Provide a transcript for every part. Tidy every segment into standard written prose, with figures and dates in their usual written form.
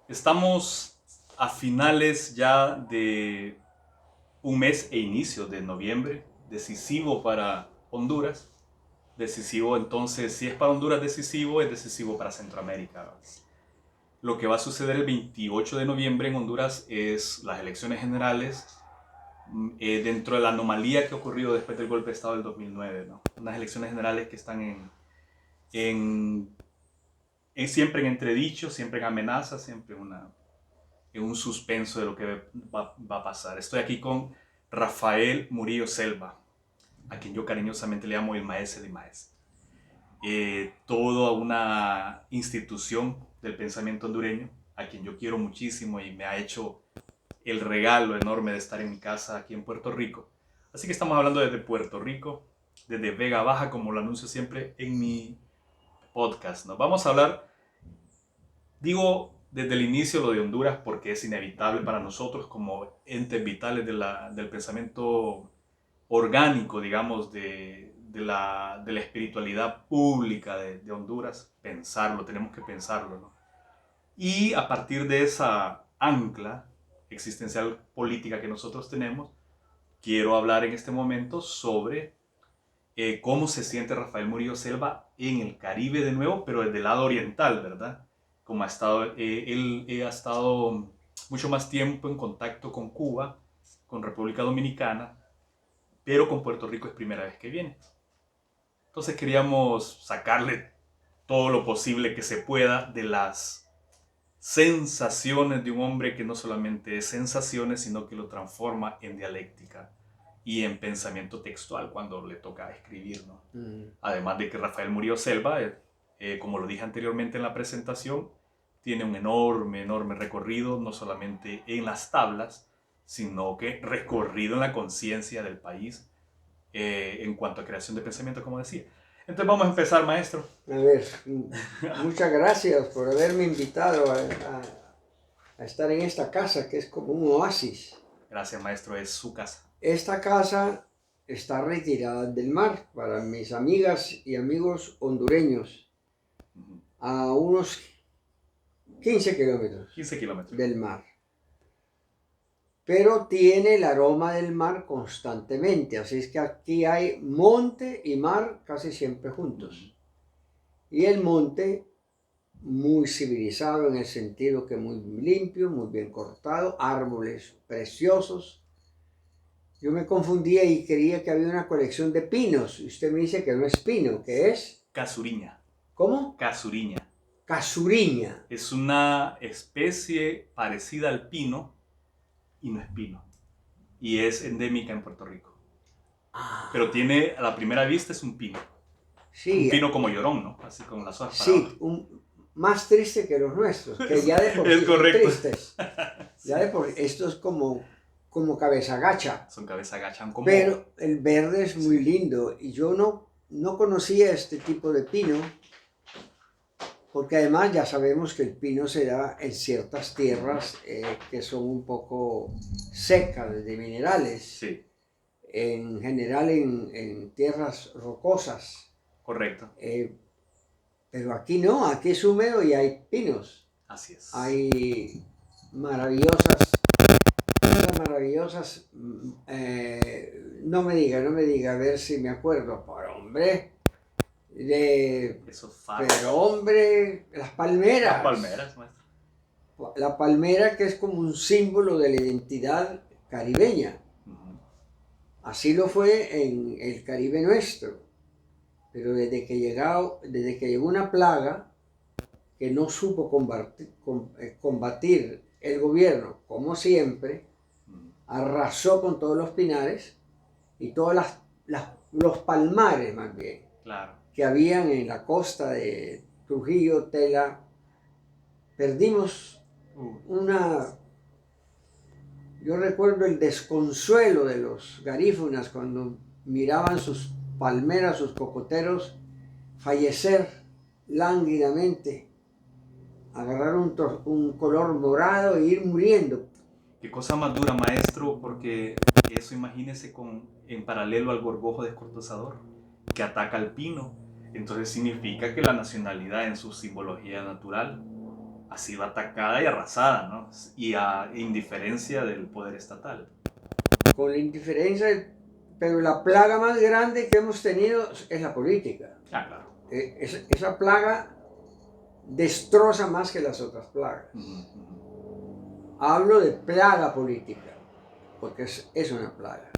Estamos a finales ya de un mes e inicio de noviembre, decisivo para Honduras. Decisivo entonces, si es para Honduras decisivo, es decisivo para Centroamérica. Lo que va a suceder el 28 de noviembre en Honduras es las elecciones generales dentro de la anomalía que ha ocurrido después del golpe de Estado del 2009, ¿no? Unas elecciones generales que están en siempre en entredicho, siempre en amenaza, siempre en un suspenso de lo que va a pasar. Estoy aquí con Rafael Murillo Selva, a quien yo cariñosamente le llamo el maese de maes. Toda una institución del pensamiento hondureño, a quien yo quiero muchísimo y me ha hecho el regalo enorme de estar en mi casa aquí en Puerto Rico. Así que estamos hablando desde Puerto Rico, desde Vega Baja, como lo anuncio siempre en mi podcast. Nos vamos a hablar, digo desde el inicio lo de Honduras porque es inevitable para nosotros como entes vitales del pensamiento orgánico, digamos, de la espiritualidad pública de Honduras, pensarlo, tenemos que pensarlo, ¿no? Y a partir de esa ancla existencial política que nosotros tenemos, quiero hablar en este momento sobre cómo se siente Rafael Murillo Selva en el Caribe de nuevo, pero desde el lado oriental, ¿verdad? Como ha estado, él ha estado mucho más tiempo en contacto con Cuba, con República Dominicana, pero con Puerto Rico es primera vez que viene. Entonces queríamos sacarle todo lo posible que se pueda de las sensaciones de un hombre que no solamente es sensaciones, sino que lo transforma en dialéctica y en pensamiento textual cuando le toca escribir, ¿no? Además de que Rafael Murillo Selva, como lo dije anteriormente en la presentación, tiene un enorme recorrido, no solamente en las tablas, sino que recorrido en la conciencia del país en cuanto a creación de pensamiento, como decía. Entonces vamos a empezar, maestro. A ver, muchas gracias por haberme invitado a estar en esta casa, que es como un oasis. Gracias, maestro, es su casa. Esta casa está retirada del mar para mis amigas y amigos hondureños, a unos 15 kilómetros 15 kilómetros. del mar. Pero tiene el aroma del mar constantemente, así es que aquí hay monte y mar casi siempre juntos. Y el monte muy civilizado en el sentido que muy limpio, muy bien cortado, árboles preciosos. Yo me confundía y creía que había una colección de pinos. Y usted me dice que no es pino, ¿qué es? Casuriña. ¿Cómo? Casuriña. Casuriña. Es una especie parecida al pino y no es pino. Y es endémica en Puerto Rico. Pero tiene, a la primera vista es un pino. Sí, un pino como llorón, ¿no? Así con las hojas sí, más triste que los nuestros, que ya de por es sí correcto. son tristes. Ya de por esto es como cabeza gacha. Son cabeza gachan como... Pero el verde es muy lindo y yo no conocía este tipo de pino, porque además ya sabemos que el pino se da en ciertas tierras que son un poco secas de minerales, Sí, en general en tierras rocosas. correcto. Pero aquí no, aquí es húmedo y hay pinos. Así es. Hay maravillosas, no me diga, a ver si me acuerdo, pero hombre, Esos faros. pero hombre, las palmeras. Las palmeras, maestro. La palmera, que es como un símbolo de la identidad caribeña. Así lo fue en el Caribe nuestro. Pero desde que llegó una plaga que no supo combatir el gobierno, como siempre, arrasó con todos los pinares y todos los palmares, más bien, Claro. que habían en la costa de Trujillo, Tela. Perdimos yo recuerdo el desconsuelo de los garífunas cuando miraban sus palmeras, sus cocoteros, fallecer lánguidamente, agarrar un color morado e ir muriendo. Qué cosa más dura, maestro, porque eso imagínese en paralelo al gorgojo descortezador que ataca al pino. Entonces significa que la nacionalidad en su simbología natural ha sido atacada y arrasada, ¿no? Y a indiferencia del poder estatal. Con la indiferencia, pero la plaga más grande que hemos tenido es la política. Ah, claro. Esa plaga destroza más que las otras plagas. Hablo de plaga política, porque es una plaga.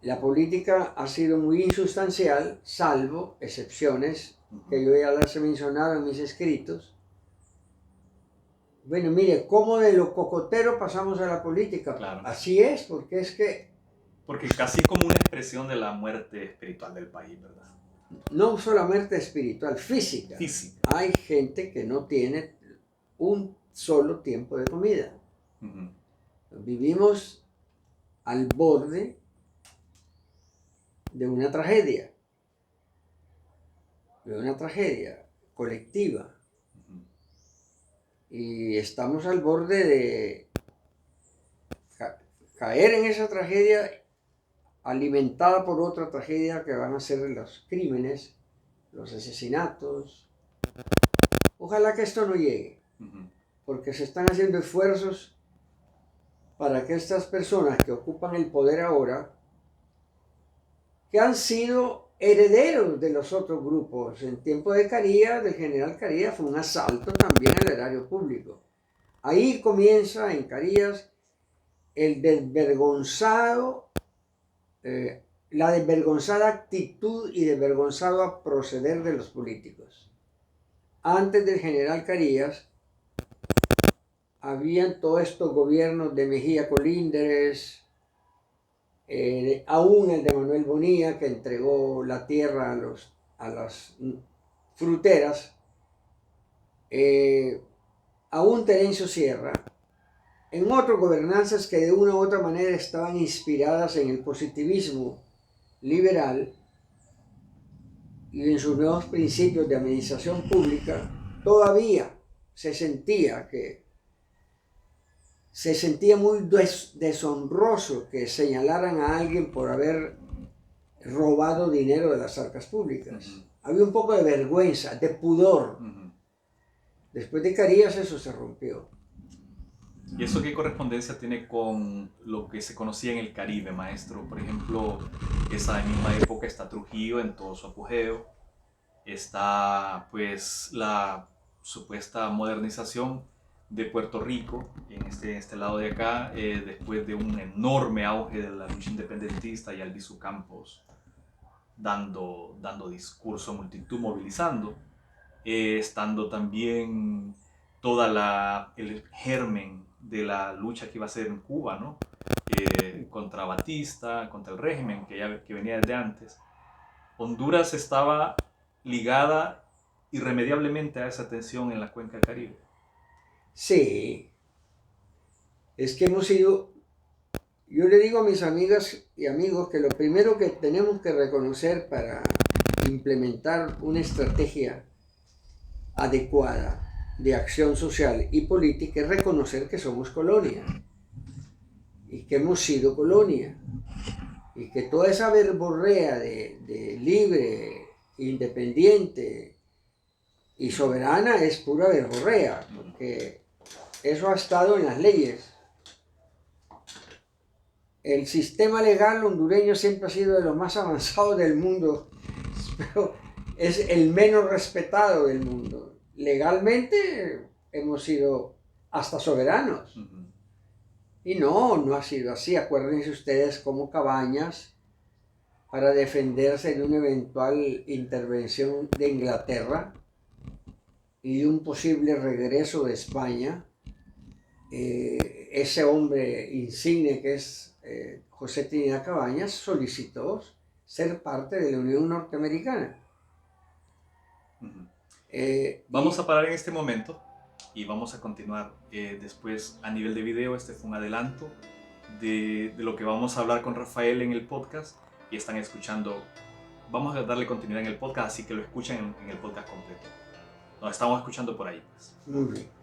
La política ha sido muy insustancial, salvo excepciones que yo ya las he mencionado en mis escritos. Bueno, mire, ¿cómo de lo cocotero pasamos a la política? Claro. Así es, porque es que... Porque casi como una expresión de la muerte espiritual del país, ¿verdad? No solamente espiritual, física. Física. Hay gente que no tiene un solo tiempo de comida. Vivimos al borde de una tragedia colectiva. Y estamos al borde de caer en esa tragedia alimentada por otra tragedia que van a ser los crímenes, los asesinatos. Ojalá que esto no llegue, porque se están haciendo esfuerzos para que estas personas que ocupan el poder ahora, que han sido herederos de los otros grupos, en tiempo de Carías, del general Carías, fue un asalto también al erario público. Ahí comienza en Carías la desvergonzada actitud y desvergonzado proceder de los políticos. Antes del general Carías, habían todos estos gobiernos de Mejía Colíndres, aún el de Manuel Bonilla, que entregó la tierra a las fruteras, aún Terencio Sierra, en otras gobernanzas que de una u otra manera estaban inspiradas en el positivismo liberal y en sus nuevos principios de administración pública, todavía se sentía muy deshonroso que señalaran a alguien por haber robado dinero de las arcas públicas. Había un poco de vergüenza, de pudor. Después de Carías eso se rompió. ¿Y eso qué correspondencia tiene con lo que se conocía en el Caribe, maestro? Por ejemplo, esa misma época está Trujillo en todo su apogeo, está pues la supuesta modernización de Puerto Rico en este lado de acá, después de un enorme auge de la lucha independentista y Albizu Campos dando discurso a multitud, movilizando, estando también el germen de la lucha que iba a ser en Cuba, ¿no? Contra Batista, contra el régimen que venía desde antes. Honduras estaba ligada irremediablemente a esa tensión en la cuenca del Caribe. Sí, es que yo le digo a mis amigas y amigos que lo primero que tenemos que reconocer para implementar una estrategia adecuada de acción social y política es reconocer que somos colonia y que hemos sido colonia y que toda esa verborrea de libre, independiente y soberana es pura verborrea, porque eso ha estado en las leyes. El sistema legal hondureño siempre ha sido de los más avanzados del mundo, pero es el menos respetado del mundo. Legalmente hemos sido hasta soberanos. Y no ha sido así. Acuérdense ustedes cómo Cabañas, para defenderse de una eventual intervención de Inglaterra y de un posible regreso de España, ese hombre insigne que es José Trinidad Cabañas solicitó ser parte de la Unión Norteamericana. Vamos a parar en este momento y vamos a continuar después a nivel de video. Este fue un adelanto de lo que vamos a hablar con Rafael en el podcast, y están escuchando. Vamos a darle continuidad en el podcast, así que lo escuchen en el podcast completo. Nos estamos escuchando por ahí, pues. Muy bien.